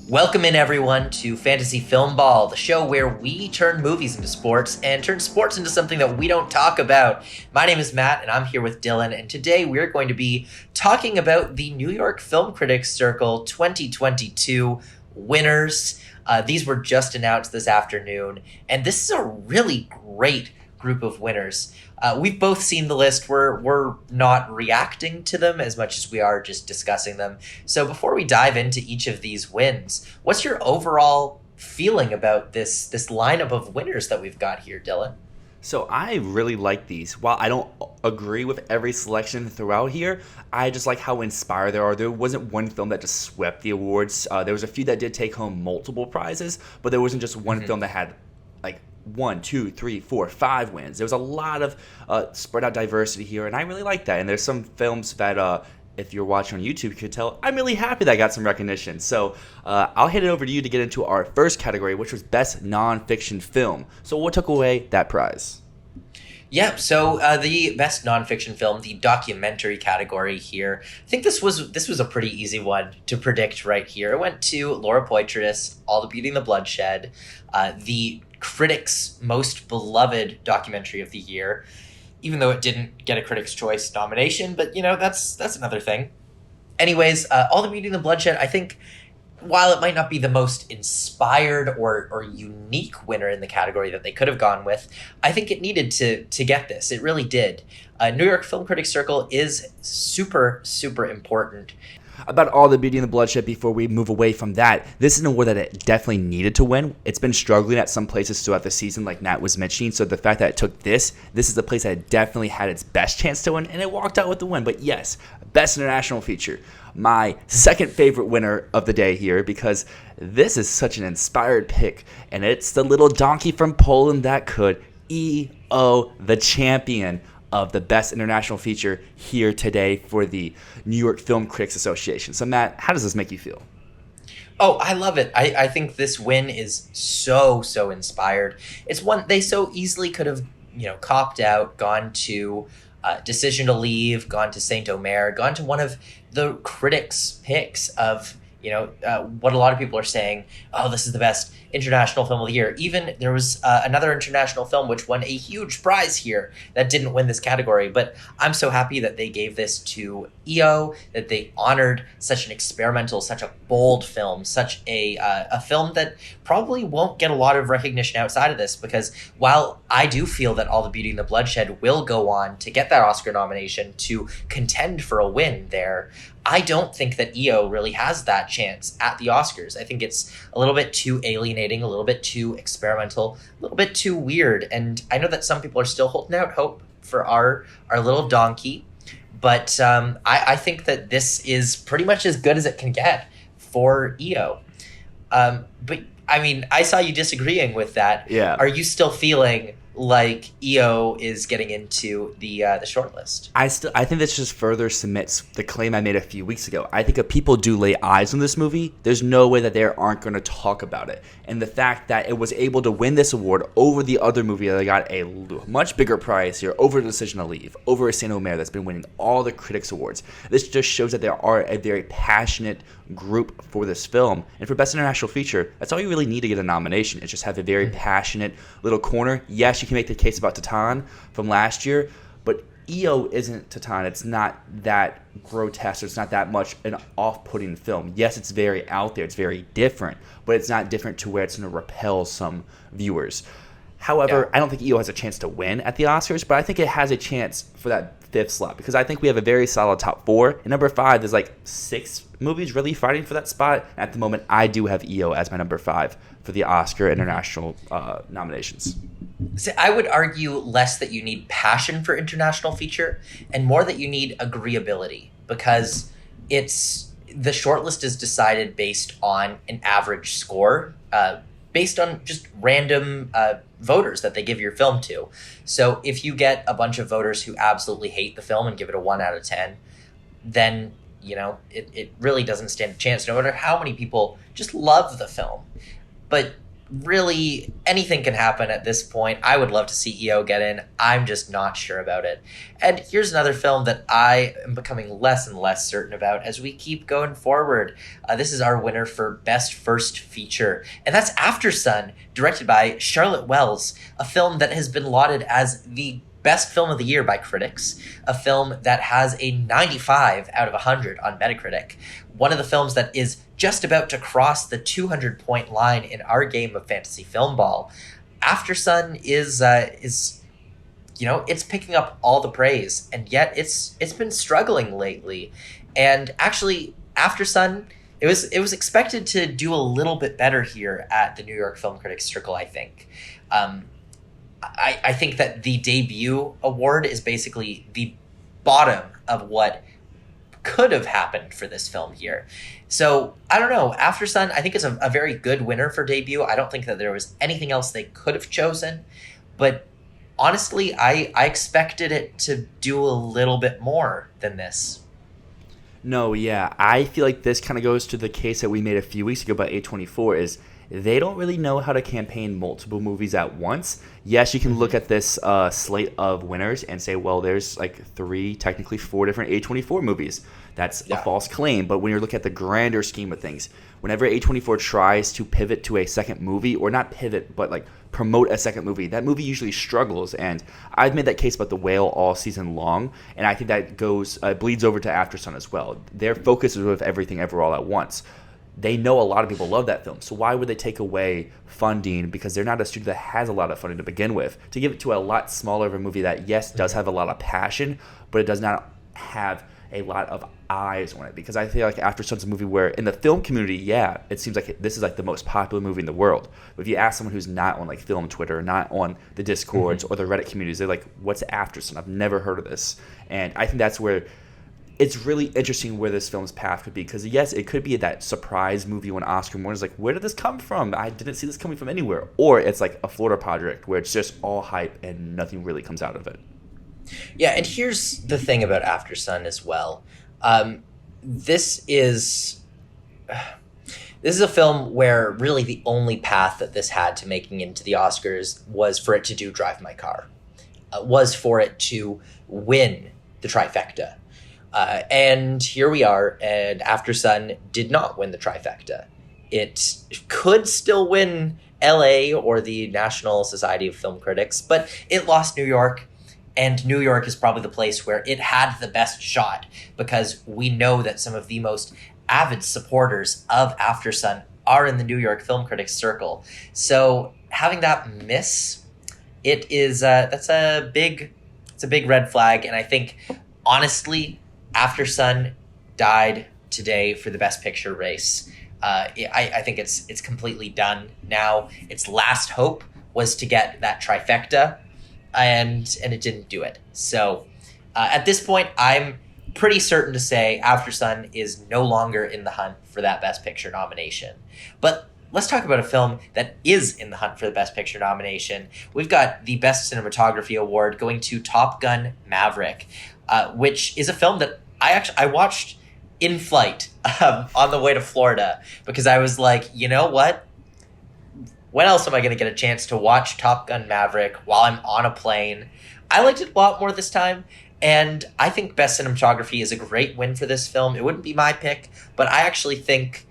Welcome in, everyone, to Fantasy Filmball, the show where we turn movies into sports and turn sports into something that we don't talk about. My name is Matt, and I'm here with Dylan, and today we're going to be talking about the New York Film Critics Circle 2022 winners. These were just announced this afternoon, and this is a really great group of winners. We've both seen the list. We're not reacting to them as much as we are just discussing them. So before we dive into each of these wins, what's your overall feeling about this lineup of winners that we've got here, Dylan? So I really like these. While I don't agree with every selection throughout here, I just like how inspired they are. There wasn't one film that just swept the awards. There was a few that did take home multiple prizes, but there wasn't just one film that had like 1, 2, 3, 4, 5 wins. There was a lot of spread out diversity here, and I really like that. And there's some films that if you're watching on YouTube, you could tell I'm really happy that I got some recognition. So I'll hand it over to you to get into our first category, which was Best Nonfiction Film. So what took away that prize? Yeah, so the Best Nonfiction Film, the documentary category here, I think this was a pretty easy one to predict right here. It went to Laura Poitras, All the Beauty and the Bloodshed, the critics' most beloved documentary of the year, even though it didn't get a Critics' Choice nomination, but, that's another thing. Anyways, All the Beauty and the Bloodshed, I think, while it might not be the most inspired or unique winner in the category that they could have gone with, I think it needed to get this. It really did. New York Film Critics Circle is super, super important. About All the Beauty and the Bloodshed, before we move away from that, this is an award that it definitely needed to win. It's been struggling at some places throughout the season, like Nat was mentioning, so the fact that it took this is the place that it definitely had its best chance to win, and it walked out with the win. But yes, Best International Feature. My second favorite winner of the day here, because this is such an inspired pick, and it's the little donkey from Poland that could. E.O. the champion of the Best International Feature here today for the New York Film Critics Association. So Matt, how does this make you feel? Oh, I love it. I think this win is so inspired. It's one they so easily could have, copped out, gone to Decision to Leave, gone to Saint Omer, gone to one of the critics' picks of, what a lot of people are saying, oh, this is the best international film of the year. Even there was another international film which won a huge prize here that didn't win this category. But I'm so happy that they gave this to EO, that they honored such an experimental, such a bold film, such a film that probably won't get a lot of recognition outside of this, because while I do feel that All the Beauty and the Bloodshed will go on to get that Oscar nomination, to contend for a win there, I don't think that EO really has that chance at the Oscars. I think it's a little bit too alienating, a little bit too experimental, a little bit too weird. And I know that some people are still holding out hope for our little donkey, but I think that this is pretty much as good as it can get for EO. But I mean, I saw you disagreeing with that. Yeah. Are you still feeling like EO is getting into the shortlist? I think this just further cements the claim I made a few weeks ago. I think if people do lay eyes on this movie, there's no way that they aren't going to talk about it. And the fact that it was able to win this award over the other movie that got a much bigger prize here, over Decision to Leave, over Saint Omer that's been winning all the critics awards, this just shows that there are a very passionate group for this film. And for Best International Feature, that's all you really need to get a nomination. Is just have a very passionate little corner. Yes, you can make the case about Titan from last year, but EO isn't Titan. It's not that grotesque. It's not that much an off-putting film. Yes, it's very out there. It's very different, but it's not different to where it's going to repel some viewers. However, I don't think EO has a chance to win at the Oscars, but I think it has a chance for that fifth slot, because I think we have a very solid top 4. And number 5, there's like 6 movies really fighting for that spot. At the moment, I do have EO as my number 5 for the Oscar international nominations. So I would argue less that you need passion for international feature and more that you need agreeability, because it's the shortlist is decided based on an average score, based on just random voters that they give your film to. So if you get a bunch of voters who absolutely hate the film and give it a 1 out of 10, then it really doesn't stand a chance, no matter how many people just love the film. But really, anything can happen at this point. I would love to see EO get in. I'm just not sure about it. And here's another film that I am becoming less and less certain about as we keep going forward. This is our winner for Best First Feature, and that's After Sun, directed by Charlotte Wells, a film that has been lauded as the best film of the year by critics, a film that has a 95 out of 100 on Metacritic, one of the films that is just about to cross the 200-point line in our game of Fantasy Filmball. After Sun is it's picking up all the praise, and yet it's been struggling lately. And actually, After Sun, it was expected to do a little bit better here at the New York Film Critics Circle, I think. I think that the debut award is basically the bottom of what could have happened for this film here. So, I don't know. After Sun, I think is a very good winner for debut. I don't think that there was anything else they could have chosen. But honestly, I expected it to do a little bit more than this. No, yeah. I feel like this kind of goes to the case that we made a few weeks ago about A24 is they don't really know how to campaign multiple movies at once. Yes, you can look at this slate of winners and say, well, there's like technically four different A24 movies. That's a false claim. But when you're looking at the grander scheme of things, whenever A24 tries to pivot to a second movie, or not pivot, but like promote a second movie, that movie usually struggles. And I've made that case about The Whale all season long, and I think that bleeds over to After Sun as well. Their focus is with Everything Ever All at Once. They know a lot of people love that film, so why would they take away funding, because they're not a studio that has a lot of funding to begin with, to give it to a lot smaller of a movie that, yes, does have a lot of passion, but it does not have a lot of eyes on it? Because I feel like After Sun's a movie where, in the film community, yeah, it seems like this is like the most popular movie in the world. But if you ask someone who's not on like film Twitter, not on the Discords or the Reddit communities, they're like, what's After Sun? I've never heard of this. And I think that's where it's really interesting where this film's path could be, because yes, it could be that surprise movie when Oscar Moore is like, where did this come from? I didn't see this coming from anywhere. Or it's like a Florida Project where it's just all hype and nothing really comes out of it. Yeah, and here's the thing about After Sun as well. This is a film where really the only path that this had to making into the Oscars was for it to do Drive My Car, was for it to win the trifecta. And here we are, and After Sun did not win the trifecta. It could still win LA or the National Society of Film Critics, but it lost New York, and New York is probably the place where it had the best shot, because we know that some of the most avid supporters of After Sun are in the New York Film Critics Circle. So having that miss, it's a big red flag, and I think, honestly, After Sun died today for the Best Picture race. I think it's completely done now. Its last hope was to get that trifecta, and it didn't do it. So at this point, I'm pretty certain to say After Sun is no longer in the hunt for that Best Picture nomination. But let's talk about a film that is in the hunt for the Best Picture nomination. We've got the Best Cinematography Award going to Top Gun: Maverick, which is a film that I watched in flight on the way to Florida, because I was like, you know what? When else am I going to get a chance to watch Top Gun: Maverick while I'm on a plane? I liked it a lot more this time, and I think Best Cinematography is a great win for this film. It wouldn't be my pick, but I actually think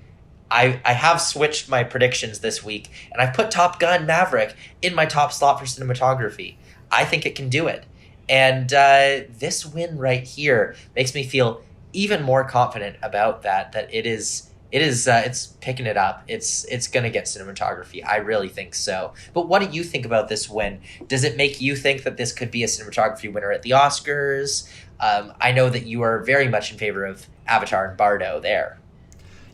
I have switched my predictions this week, and I've put Top Gun: Maverick in my top slot for cinematography. I think it can do it. And this win right here makes me feel even more confident about that it's picking it up. It's going to get cinematography. I really think so. But what do you think about this win? Does it make you think that this could be a cinematography winner at the Oscars? I know that you are very much in favor of Avatar and Bardo there.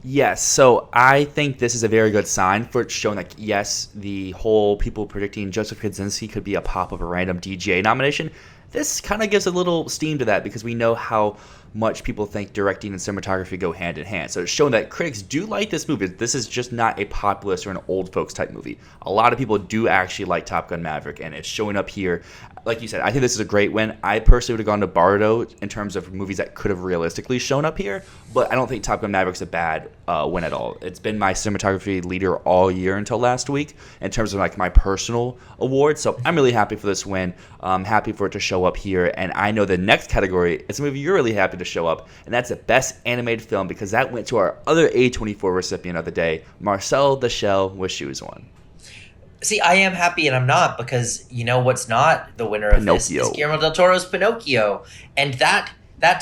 Yes, so I think this is a very good sign for it, showing like, yes, the whole people predicting Joseph Kosinski could be a pop of a random DGA nomination. This kind of gives a little steam to that, because we know how much people think directing and cinematography go hand in hand. So it's shown that critics do like this movie. This is just not a populist or an old folks type movie. A lot of people do actually like Top Gun: Maverick, and it's showing up here like you said, I think this is a great win. I personally would have gone to Bardo in terms of movies that could have realistically shown up here, but I don't think Top Gun Maverick's a bad win at all. It's been my cinematography leader all year until last week in terms of like my personal award, so I'm really happy for this win. I'm happy for it to show up here, and I know the next category is a movie you're really happy to show up, and that's the Best Animated Film, because that went to our other A24 recipient of the day, Marcel the Shell with Shoes On. See, I am happy and I'm not, because you know what's not the winner of this is Guillermo del Toro's Pinocchio. And that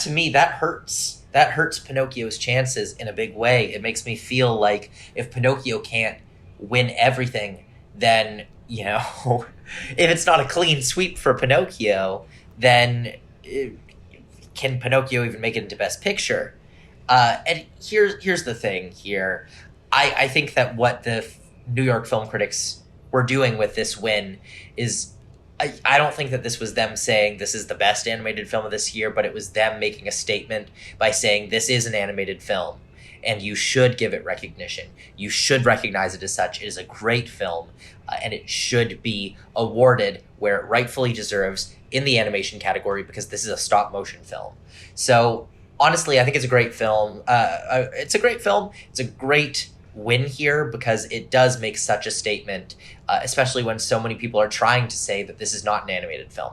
to me, that hurts. That hurts Pinocchio's chances in a big way. It makes me feel like if Pinocchio can't win everything, then, you know, if it's not a clean sweep for Pinocchio, then can Pinocchio even make it into Best Picture? And here's the thing here. I think that what the New York film critics were doing with this win is I don't think that this was them saying this is the best animated film of this year, but it was them making a statement by saying this is an animated film and you should give it recognition. You should recognize it as such. It is a great film and it should be awarded where it rightfully deserves in the animation category, because this is a stop motion film. So honestly, I think it's a great film. It's a great film. It's a great win here because it does make such a statement, especially when so many people are trying to say that this is not an animated film.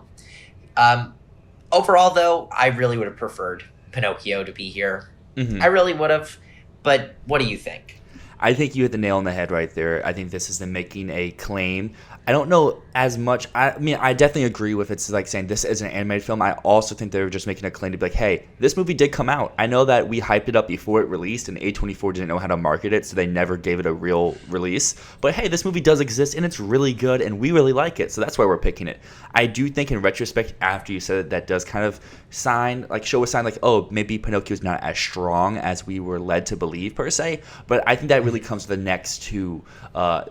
Overall, though, I really would have preferred Pinocchio to be here. Mm-hmm. I really would have. But what do you think? I think you hit the nail on the head right there. I think this is them making a claim. I don't know as much. I mean, I definitely agree with it's like saying this is an animated film. I also think they were just making a claim to be like, hey, this movie did come out. I know that we hyped it up before it released, and A24 didn't know how to market it, so they never gave it a real release. But hey, this movie does exist, and it's really good, and we really like it, so that's why we're picking it. I do think in retrospect, after you said it, that does kind of show a sign like, oh, maybe Pinocchio's not as strong as we were led to believe, per se. But I think that really comes to the next two,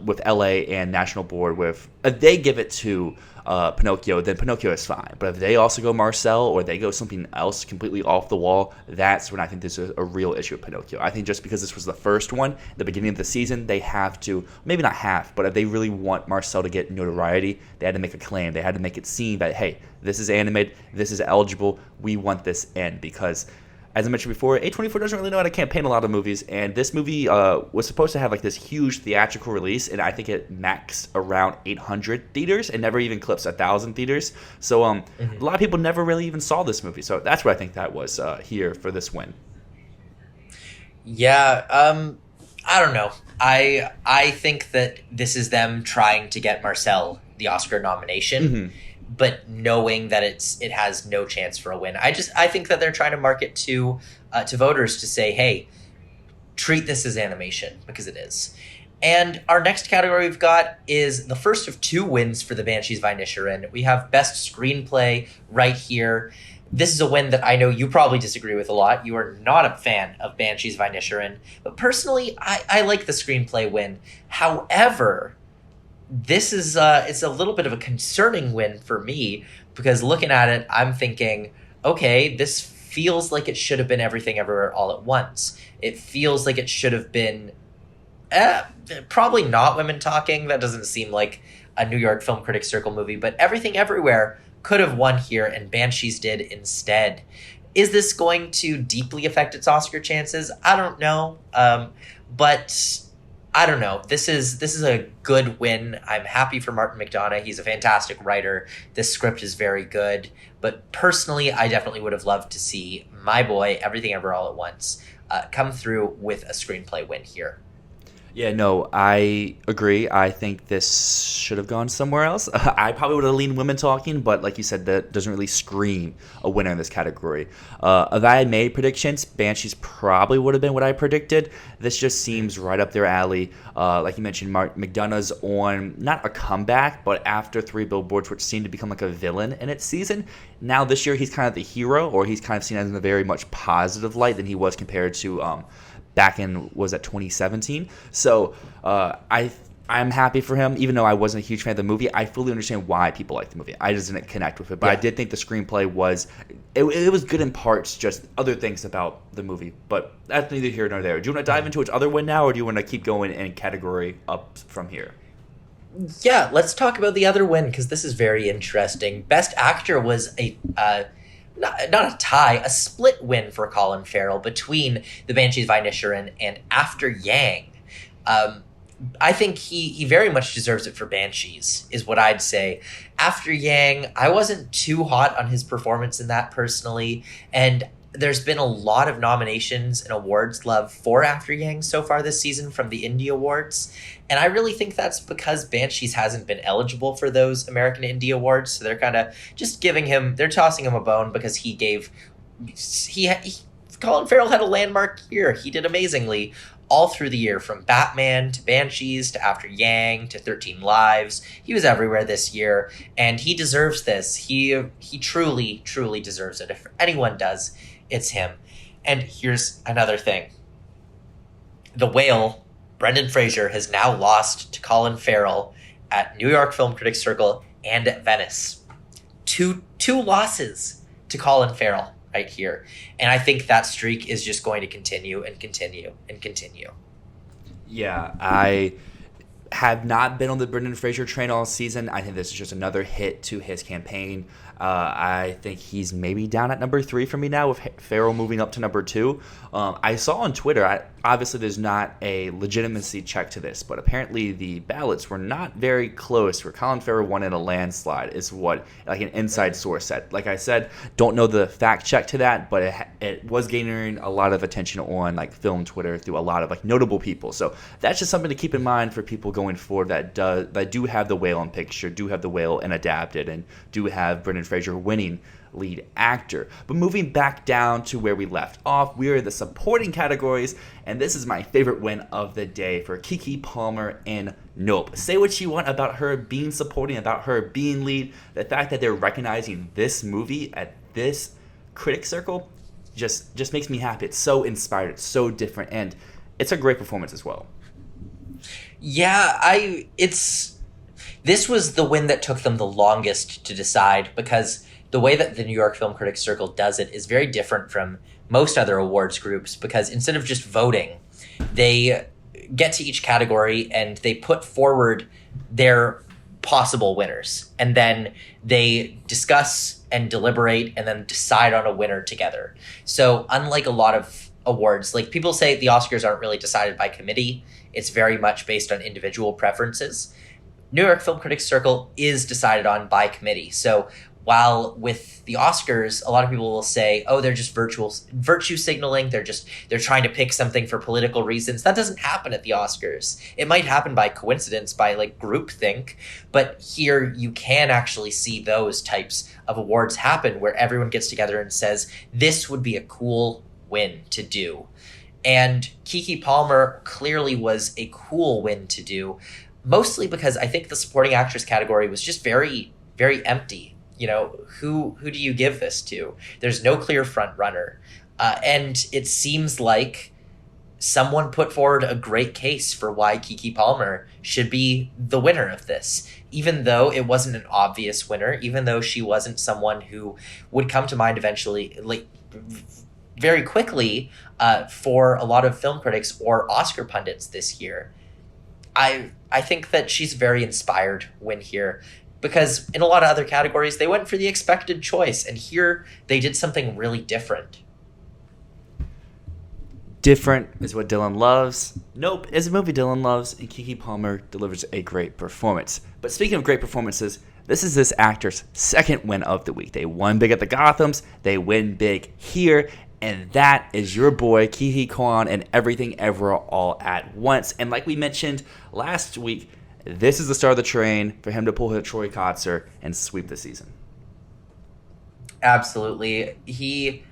with LA and National Board with, if they give it to Pinocchio, then Pinocchio is fine. But if they also go Marcel or they go something else completely off the wall, that's when I think there's a real issue with Pinocchio. I think just because this was the first one, the beginning of the season, they have to, maybe not have, but if they really want Marcel to get notoriety, they had to make a claim. They had to make it seem that, hey, this is animated, this is eligible, we want this in, because as I mentioned before, A24 doesn't really know how to campaign a lot of movies, and this movie was supposed to have like this huge theatrical release, and I think it maxed around 800 theaters and never even clips 1,000 theaters. So a lot of people never really even saw this movie. So that's what I think that was here for this win. Yeah, I don't know. I think that this is them trying to get Marcel the Oscar nomination. Mm-hmm. But knowing that it has no chance for a win. I think that they're trying to market to voters to say, hey, treat this as animation, because it is. And our next category we've got is the first of two wins for the Banshees of Inisherin. We have Best Screenplay right here. This is a win that I know you probably disagree with a lot. You are not a fan of Banshees of Inisherin. But personally, I like the screenplay win. However, this is it's a little bit of a concerning win for me, because looking at it, I'm thinking, okay, this feels like it should have been Everything Everywhere All at Once. It feels like it should have been probably not Women Talking. That doesn't seem like a New York Film Critics Circle movie, but Everything Everywhere could have won here, and Banshees did instead. Is this going to deeply affect its Oscar chances? I don't know, but I don't know. This is a good win. I'm happy for Martin McDonagh. He's a fantastic writer. This script is very good. But personally, I definitely would have loved to see my boy, Everything Ever All at Once, come through with a screenplay win here. Yeah, no, I agree. I think this should have gone somewhere else. I probably would have leaned Women Talking, but like you said, that doesn't really scream a winner in this category. If I had made predictions, Banshees probably would have been what I predicted. This just seems right up their alley. Like you mentioned, McDonagh's on not a comeback, but after 3 Billboards, which seemed to become like a villain in its season. Now this year, he's kind of the hero, or he's kind of seen as in a very much positive light than he was compared to back in, was that 2017? So I'm happy for him, even though I wasn't a huge fan of the movie. I fully understand why people like the movie. I just didn't connect with it, but yeah. I did think the screenplay was good in parts, just other things about the movie. But that's neither here nor there. Do you want to dive into its other win now, or do you want to keep going in category up from here? Yeah, let's talk about the other win because this is very interesting. Best Actor was a not a tie, a split win for Colin Farrell between The Banshees of Inisherin and After Yang. Um, I think he very much deserves it for Banshees, is what I'd say. After Yang, I wasn't too hot on his performance in that personally, and there's been a lot of nominations and awards love for After Yang so far this season from the Indie Awards. And I really think that's because Banshees hasn't been eligible for those American Indie Awards. So they're kind of just they're tossing him a bone because Colin Farrell had a landmark year. He did amazingly all through the year, from Batman to Banshees to After Yang to 13 Lives. He was everywhere this year, and he deserves this. He truly, truly deserves it. If anyone does, it's him. And here's another thing. The Whale, Brendan Fraser, has now lost to Colin Farrell at New York Film Critics Circle and at Venice. Two losses to Colin Farrell right here. And I think that streak is just going to continue and continue and continue. Yeah, I have not been on the Brendan Fraser train all season. I think this is just another hit to his campaign. I think he's maybe down at number 3 for me now, with Farrell moving up to number 2. I saw on Twitter, obviously there's not a legitimacy check to this, but apparently the ballots were not very close, where Colin Farrell won in a landslide, is what like an inside source said. Like I said, don't know the fact check to that, but it was gaining a lot of attention on like film Twitter through a lot of like notable people. So that's just something to keep in mind for people going forward that do have The Whale in picture, do have The Whale and Adapted, and do have Brendan Fraser winning lead actor. But moving back down to where we left off, we are in the supporting categories, and this is my favorite win of the day for Keke Palmer in Nope. Say what you want about her being supporting, about her being lead. The fact that they're recognizing this movie at this critic circle just makes me happy. It's so inspired, it's so different, and it's a great performance as well. Yeah, this was the win that took them the longest to decide, because the way that the New York Film Critics Circle does it is very different from most other awards groups, because instead of just voting, they get to each category and they put forward their possible winners, and then they discuss and deliberate and then decide on a winner together. So unlike a lot of awards, like people say the Oscars aren't really decided by committee, it's very much based on individual preferences. New York Film Critics Circle is decided on by committee. So while with the Oscars, a lot of people will say, oh, they're just virtue signaling. They're trying to pick something for political reasons. That doesn't happen at the Oscars. It might happen by coincidence, by like groupthink. But here you can actually see those types of awards happen where everyone gets together and says, this would be a cool win to do. And Keke Palmer clearly was a cool win to do, mostly because I think the supporting actress category was just very, very empty. You know, who do you give this to? There's no clear front runner. And it seems like someone put forward a great case for why Keke Palmer should be the winner of this, even though it wasn't an obvious winner, even though she wasn't someone who would come to mind eventually, like very quickly, for a lot of film critics or Oscar pundits this year. I think that she's very inspired win here, because in a lot of other categories, they went for the expected choice, and here they did something really different. Different is what Dylan loves. Nope is a movie Dylan loves, and Keke Palmer delivers a great performance. But speaking of great performances, this is this actor's second win of the week. They won big at the Gothams, they win big here, and that is your boy, Ke Huy Quan, and Everything Ever All at Once. And like we mentioned last week, this is the start of the train for him to pull his Troy Kotzer and sweep the season. Absolutely. He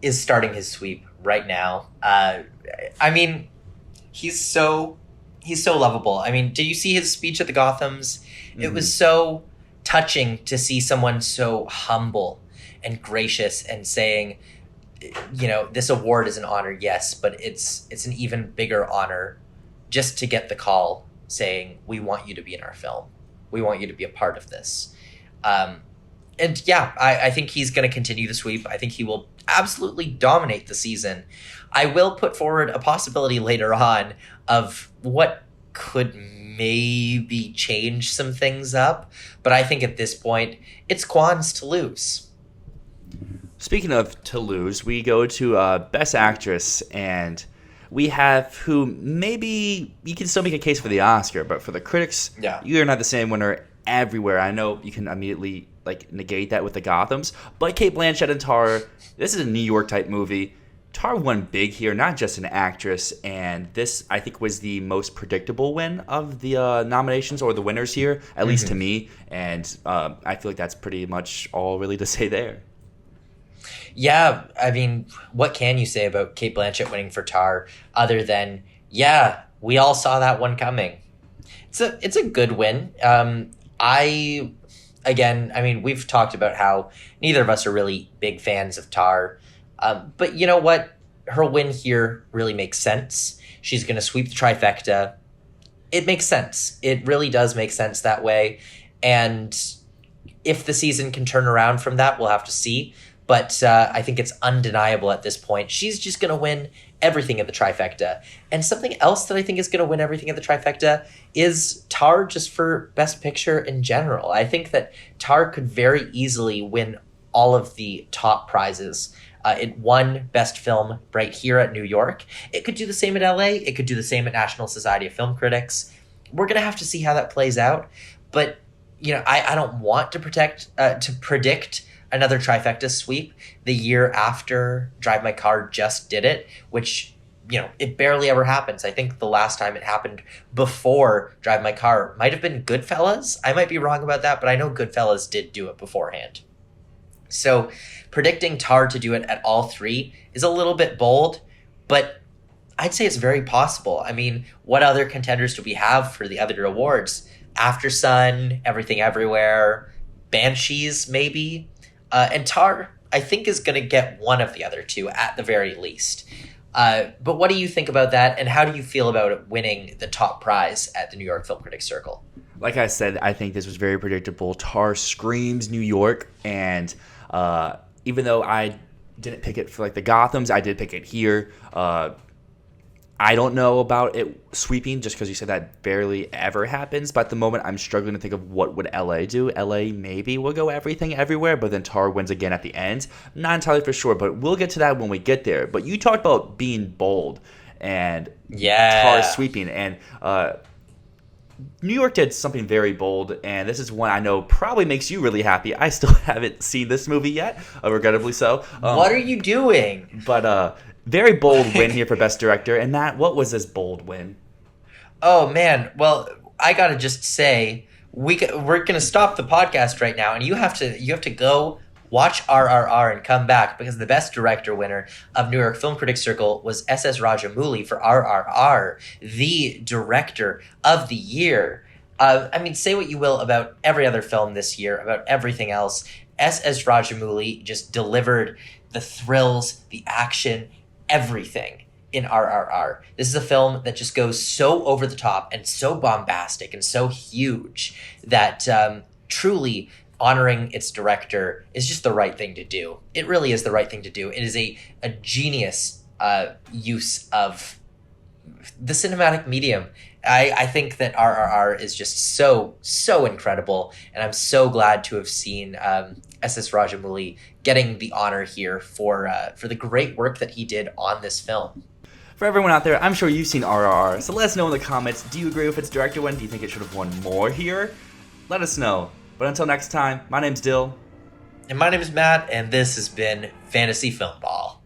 is starting his sweep right now. I mean, he's so lovable. I mean, did you see his speech at the Gothams? Mm-hmm. It was so touching to see someone so humble and gracious and saying, you know, this award is an honor, yes, but it's an even bigger honor just to get the call saying, we want you to be in our film. We want you to be a part of this. And yeah, I think he's going to continue the sweep. I think he will absolutely dominate the season. I will put forward a possibility later on of what could maybe change some things up. But I think at this point, it's Kwan's to lose. Speaking of to lose, we go to Best Actress, and we have who maybe you can still make a case for the Oscar, but for the critics, you're not the same winner everywhere. I know you can immediately negate that with the Gothams, but Cate Blanchett and Tar, this is a New York type movie. Tar won big here, not just an actress, and this, I think, was the most predictable win of the nominations or the winners here, at least to me, and I feel like that's pretty much all really to say there. Yeah, I mean, what can you say about Cate Blanchett winning for Tar other than, we all saw that one coming. It's a good win. We've talked about how neither of us are really big fans of Tar. But you know what? Her win here really makes sense. She's going to sweep the trifecta. It makes sense. It really does make sense that way. And if the season can turn around from that, we'll have to see. But I think it's undeniable at this point. She's just going to win everything at the trifecta. And something else that I think is going to win everything at the trifecta is Tar just for Best Picture in general. I think that Tar could very easily win all of the top prizes. It won Best Film right here at New York. It could do the same at LA. It could do the same at National Society of Film Critics. We're going to have to see how that plays out. But, I don't want to predict another trifecta sweep the year after Drive My Car just did it, which, it barely ever happens. I think the last time it happened before Drive My Car might have been Goodfellas. I might be wrong about that, but I know Goodfellas did do it beforehand. So predicting Tar to do it at all three is a little bit bold, but I'd say it's very possible. I mean, what other contenders do we have for the other awards? After Sun, Everything Everywhere, Banshees, maybe. And Tar, I think, is going to get one of the other two at the very least. But what do you think about that, and how do you feel about it winning the top prize at the New York Film Critics Circle? Like I said, I think this was very predictable. Tar screams New York, and even though I didn't pick it for the Gothams, I did pick it here. I don't know about it sweeping just because you said that barely ever happens. But at the moment, I'm struggling to think of what would LA do. LA maybe will go Everything Everywhere, but then Tar wins again at the end. Not entirely for sure, but we'll get to that when we get there. But you talked about being bold and Tar sweeping. And New York did something very bold, and this is one I know probably makes you really happy. I still haven't seen this movie yet, regrettably so. What are you doing? But very bold win here for Best Director. And Matt, what was this bold win? Oh, man. Well, I got to just say, we're going to stop the podcast right now, and you have to go watch RRR and come back, because the Best Director winner of New York Film Critics Circle was S.S. Rajamouli for RRR, the Director of the Year. Say what you will about every other film this year, about everything else. S.S. Rajamouli just delivered the thrills, the action, everything in RRR. This is a film that just goes so over the top and so bombastic and so huge that truly honoring its director is just the right thing to do. It really is the right thing to do. It is a genius use of the cinematic medium. I think that RRR is just so incredible, and I'm so glad to have seen S.S. Rajamouli getting the honor here for the great work that he did on this film. For everyone out there, I'm sure you've seen RRR, so let us know in the comments. Do you agree with its director win? Do you think it should have won more here? Let us know. But until next time, my name's Dyl. And my name is Matt, and this has been Fantasy Filmball.